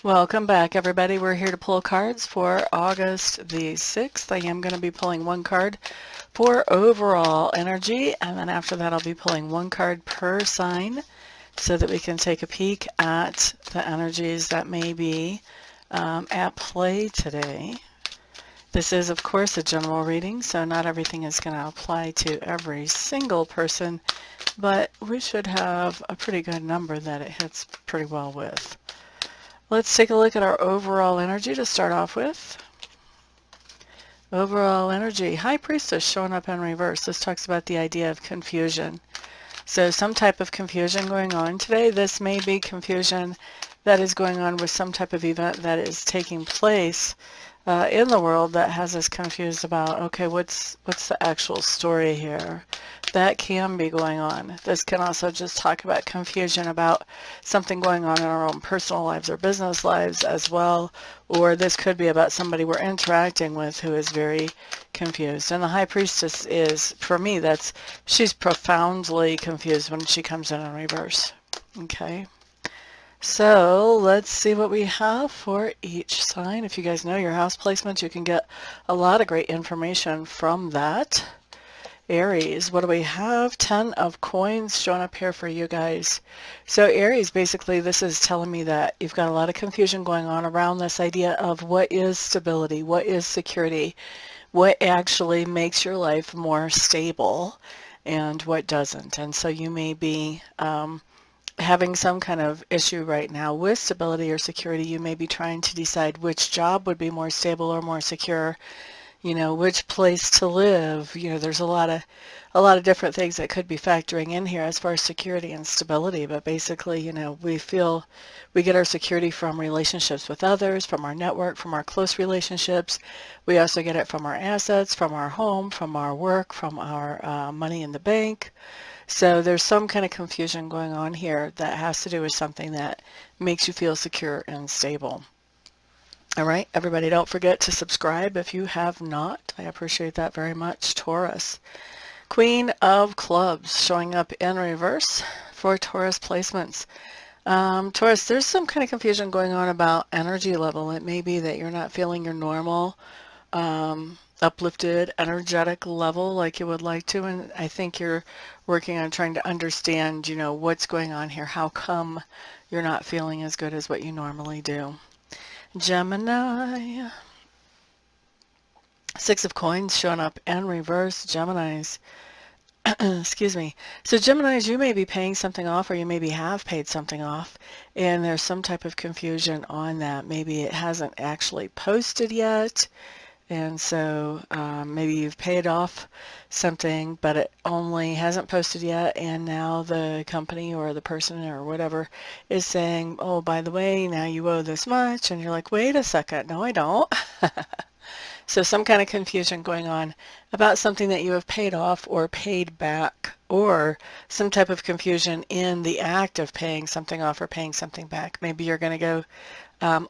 Welcome back, everybody. We're here to pull cards for August the 6th. I am going to be pulling one card for overall energy, and then after that I'll be pulling one card per sign so that we can take a peek at the energies that may be at play today. This is, of course, a general reading, so not everything is going to apply to every single person, but we should have a pretty good number that it hits pretty well with. Let's take a look at our overall energy to start off with. Overall energy, High Priestess showing up in reverse. This talks about the idea of confusion. So some type of confusion going on today. This may be confusion that is going on with some type of event that is taking place in the world that has us confused about, okay, what's the actual story here? That can be going on. This can also just talk about confusion about something going on in our own personal lives or business lives as well, or this could be about somebody we're interacting with who is very confused. And the High Priestess is, for me, she's profoundly confused when she comes in reverse. Okay. So let's see what we have for each sign. If you guys know your house placements, you can get a lot of great information from that. Aries, what do we have? 10 of coins showing up here for you guys. So Aries, basically this is telling me that you've got a lot of confusion going on around this idea of what is stability, what is security, what actually makes your life more stable, and what doesn't. And so you may be having some kind of issue right now with stability or security. You may be trying to decide which job would be more stable or more secure, you know, which place to live. You know, there's a lot of different things that could be factoring in here as far as security and stability. But basically, you know, we feel we get our security from relationships with others, from our network, from our close relationships. We also get it from our assets, from our home, from our work, from our money in the bank. So there's some kind of confusion going on here that has to do with something that makes you feel secure and stable. All right, everybody, don't forget to subscribe if you have not. I appreciate that very much. Taurus, Queen of Clubs showing up in reverse for Taurus placements. Taurus, there's some kind of confusion going on about energy level. It may be that you're not feeling your normal uplifted, energetic level like you would like to, and I think you're working on trying to understand, you know, what's going on here. How come you're not feeling as good as what you normally do? Gemini, 6 of coins showing up in reverse. Geminis, excuse me. So Geminis, you may be paying something off, or you maybe have paid something off, and there's some type of confusion on that. Maybe it hasn't actually posted yet. And so maybe you've paid off something, but it only hasn't posted yet, and now the company or the person or whatever is saying, oh, by the way, now you owe this much, and you're like, wait a second, no, I don't. So some kind of confusion going on about something that you have paid off or paid back, or some type of confusion in the act of paying something off or paying something back. Maybe you're going to go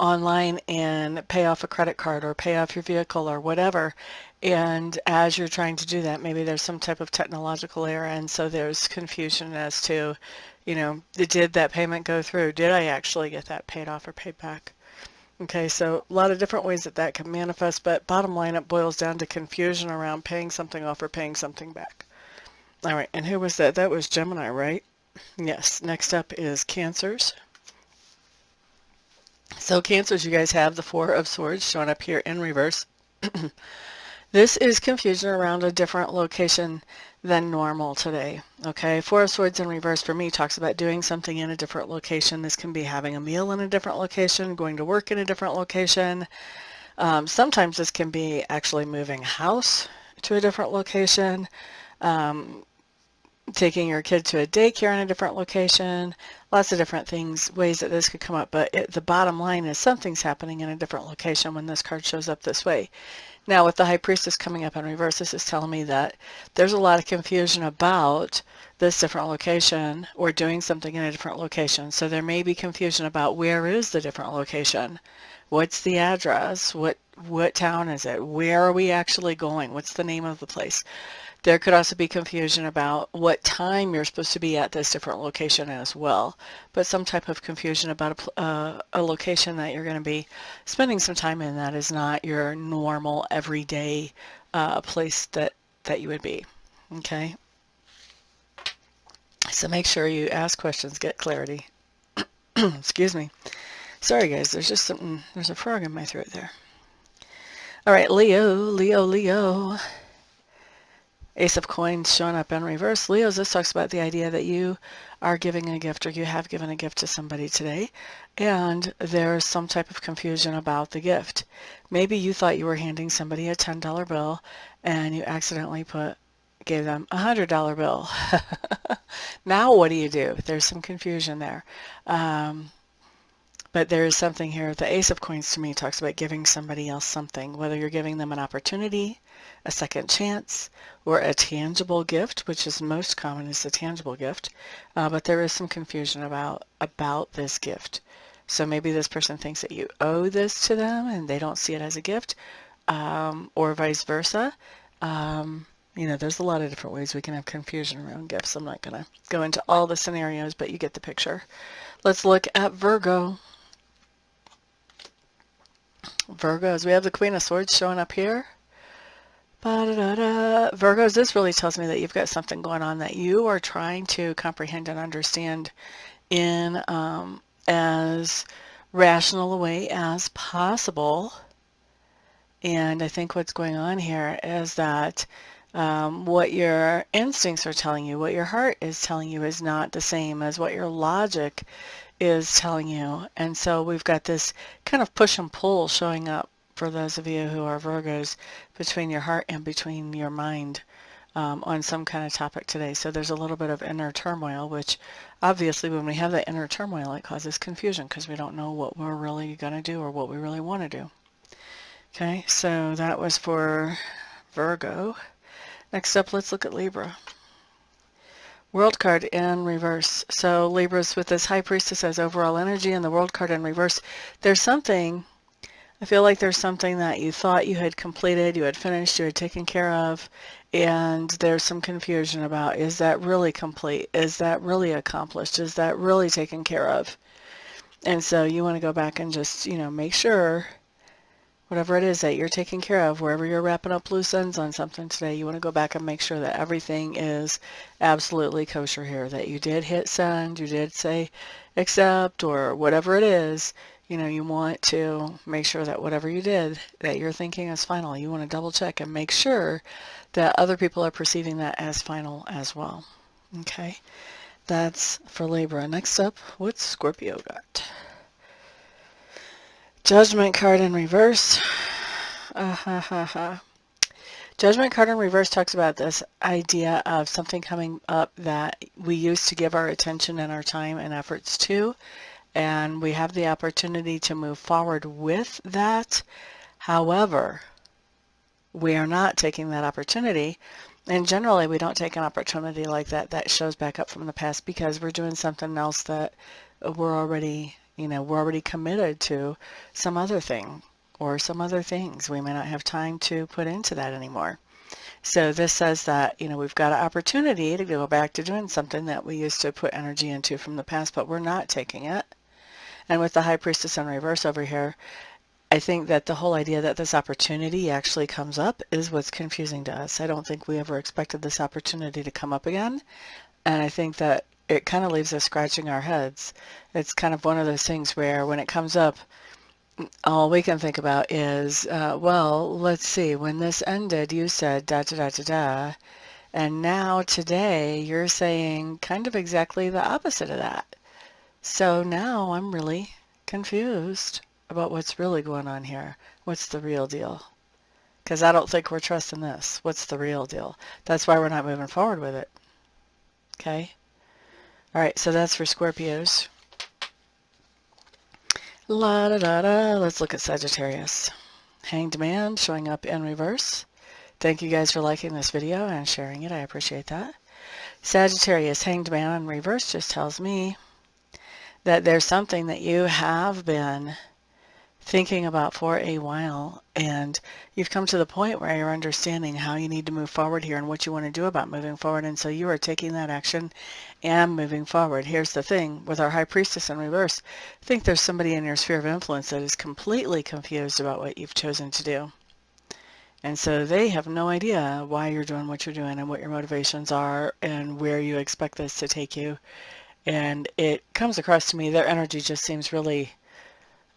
online and pay off a credit card or pay off your vehicle or whatever, and as you're trying to do that, maybe there's some type of technological error, and so there's confusion as to, you know, did that payment go through? Did I actually get that paid off or paid back? Okay, so a lot of different ways that that can manifest, but bottom line, it boils down to confusion around paying something off or paying something back. All right, and who was that? That was Gemini, right? Yes. Next up is Cancers. So Cancers, you guys have the 4 of Swords showing up here in reverse. This is confusion around a different location than normal today. Okay, 4 of Swords in reverse for me talks about doing something in a different location. This can be having a meal in a different location, going to work in a different location. Sometimes this can be actually moving house to a different location, taking your kid to a daycare in a different location, lots of different things, ways that this could come up, but the bottom line is something's happening in a different location when this card shows up this way. Now with the High Priestess coming up in reverse, this is telling me that there's a lot of confusion about this different location or doing something in a different location. So there may be confusion about where is the different location, what's the address, what town is it, where are we actually going, what's the name of the place. There could also be confusion about what time you're supposed to be at this different location as well, but some type of confusion about a location that you're going to be spending some time in that is not your normal everyday place that you would be. Okay, so make sure you ask questions, get clarity. Excuse me. Sorry guys, there's just something, there's a frog in my throat there. All right, Leo, Leo, Leo. Ace of Coins showing up in reverse. Leos, this talks about the idea that you are giving a gift or you have given a gift to somebody today, and there's some type of confusion about the gift. Maybe you thought you were handing somebody a $10 bill and you accidentally gave them a $100 bill. Now what do? There's some confusion there. But there is something here. The Ace of Coins to me talks about giving somebody else something, whether you're giving them an opportunity, a second chance, or a tangible gift, which is most common is a tangible gift. But there is some confusion about this gift. So maybe this person thinks that you owe this to them and they don't see it as a gift, or vice versa. You know, there's a lot of different ways we can have confusion around gifts. I'm not going to go into all the scenarios, but you get the picture. Let's look at Virgo. Virgos, we have the Queen of Swords showing up here. Virgos, this really tells me that you've got something going on that you are trying to comprehend and understand in as rational a way as possible. And I think what's going on here is that what your instincts are telling you, what your heart is telling you is not the same as what your logic is telling you. And so we've got this kind of push and pull showing up for those of you who are Virgos between your heart and between your mind on some kind of topic today. So there's a little bit of inner turmoil, which obviously when we have that inner turmoil, it causes confusion because we don't know what we're really going to do or what we really want to do. Okay, so that was for Virgo. Next up, let's look at Libra. World card in reverse. So Libras with this High Priestess as overall energy and the World card in reverse. There's something, I feel like there's something that you thought you had completed, you had finished, you had taken care of, and there's some confusion about, is that really complete? Is that really accomplished? Is that really taken care of? And so you want to go back and just, you know, make sure whatever it is that you're taking care of, wherever you're wrapping up loose ends on something today, you want to go back and make sure that everything is absolutely kosher here, that you did hit send, you did say accept, or whatever it is. You know, you want to make sure that whatever you did, that you're thinking is final. You want to double check and make sure that other people are perceiving that as final as well. Okay, that's for Libra. Next up, what's Scorpio got? Judgment card in reverse. Judgment card in reverse talks about this idea of something coming up that we used to give our attention and our time and efforts to, and we have the opportunity to move forward with that. However, we are not taking that opportunity, and generally we don't take an opportunity like that shows back up from the past because we're doing something else that we're already, you know, we're already committed to some other thing or some other things. We may not have time to put into that anymore. So this says that, you know, we've got an opportunity to go back to doing something that we used to put energy into from the past, but we're not taking it. And with the High Priestess in reverse over here, I think that the whole idea that this opportunity actually comes up is what's confusing to us. I don't think we ever expected this opportunity to come up again. And I think that it kind of leaves us scratching our heads. It's kind of one of those things where when it comes up, all we can think about is, well, let's see, when this ended, you said da da da da da, and now today you're saying kind of exactly the opposite of that. So now I'm really confused about what's really going on here. What's the real deal? Because I don't think we're trusting this. What's the real deal? That's why we're not moving forward with it. Okay? All right, so that's for Scorpios. La da da da. Let's look at Sagittarius. Hanged Man showing up in reverse. Thank you guys for liking this video and sharing it. I appreciate that. Sagittarius, Hanged Man in reverse just tells me that there's something that you have been thinking about for a while, and you've come to the point where you're understanding how you need to move forward here and what you want to do about moving forward, and so you are taking that action and moving forward. Here's the thing with our High Priestess in reverse. I think there's somebody in your sphere of influence that is completely confused about what you've chosen to do. And so they have no idea why you're doing what you're doing and what your motivations are and where you expect this to take you. And it comes across to me, their energy just seems really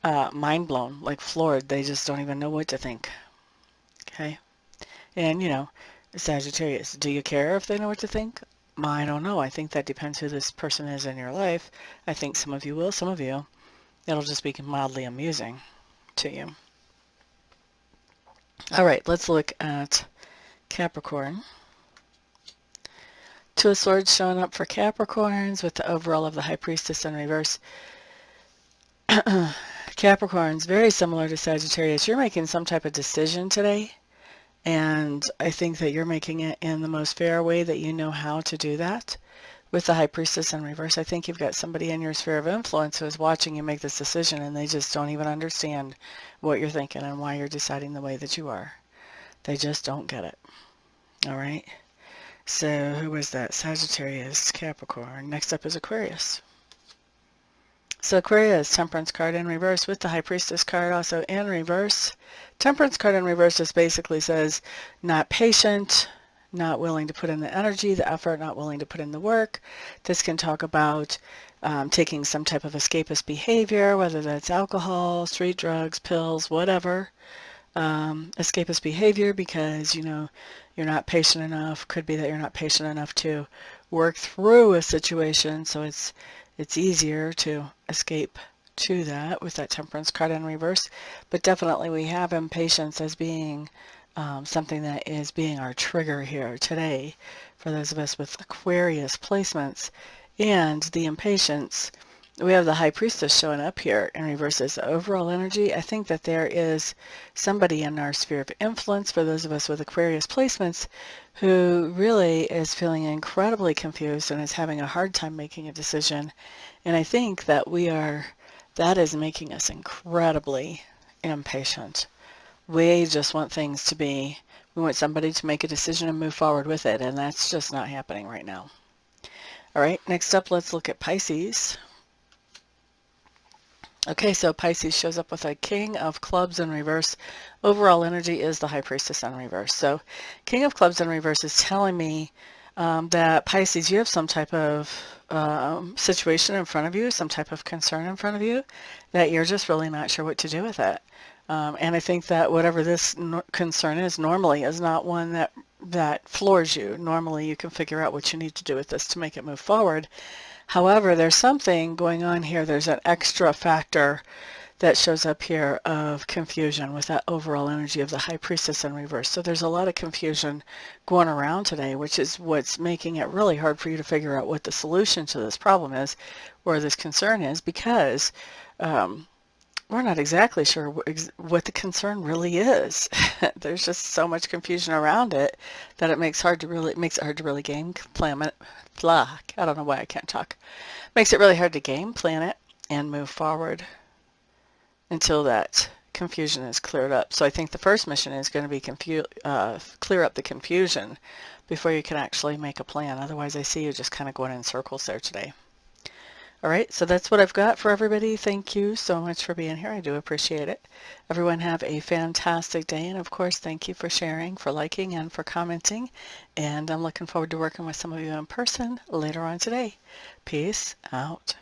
mind blown, like floored. They just don't even know what to think. Okay? And, you know, Sagittarius, do you care if they know what to think? I don't know. I think that depends who this person is in your life. I think some of you will, some of you, it'll just be mildly amusing to you. All right, let's look at Capricorn. Two of Swords showing up for Capricorns with the overall of the High Priestess in reverse. Capricorn's very similar to Sagittarius. You're making some type of decision today, and I think that you're making it in the most fair way that you know how to do that. With the High Priestess in reverse, I think you've got somebody in your sphere of influence who is watching you make this decision, and they just don't even understand what you're thinking and why you're deciding the way that you are. They just don't get it. All right? So who was that? Sagittarius, Capricorn. Next up is Aquarius. So Aquarius, Temperance card in reverse with the High Priestess card also in reverse. Temperance card in reverse just basically says not patient, not willing to put in the energy, the effort, not willing to put in the work. This can talk about taking some type of escapist behavior, whether that's alcohol, street drugs, pills, whatever. Escapist behavior because, you know, you're not patient enough. Could be that you're not patient enough to work through a situation, so it's easier to escape to that with that Temperance card in reverse. But definitely we have impatience as being something that is being our trigger here today for those of us with Aquarius placements. And the impatience, we have the High Priestess showing up here in reverse as the overall energy. I think that there is somebody in our sphere of influence for those of us with Aquarius placements who really is feeling incredibly confused and is having a hard time making a decision. And I think that that is making us incredibly impatient. We just want things to be, we want somebody to make a decision and move forward with it, and that's just not happening right now. All right, next up, let's look at Pisces. Okay, so Pisces shows up with a King of Clubs in reverse. Overall energy is the High Priestess in reverse. So King of Clubs in reverse is telling me that Pisces, you have some type of situation in front of you, some type of concern in front of you, that you're just really not sure what to do with it. And I think that whatever this concern is normally is not one that floors you. Normally you can figure out what you need to do with this to make it move forward. However, there's something going on here. There's an extra factor that shows up here of confusion with that overall energy of the High Priestess in reverse. So there's a lot of confusion going around today, which is what's making it really hard for you to figure out what the solution to this problem is, where this concern is, because we're not exactly sure what the concern really is. There's just so much confusion around it that it makes it hard to really game plan it. Blah. I don't know why I can't talk. Makes it really hard to game plan it and move forward until that confusion is cleared up. So I think the first mission is going to be clear up the confusion before you can actually make a plan. Otherwise, I see you just kind of going in circles there today. All right, so that's what I've got for everybody. Thank you so much for being here. I do appreciate it. Everyone have a fantastic day. And of course, thank you for sharing, for liking, and for commenting. And I'm looking forward to working with some of you in person later on today. Peace out.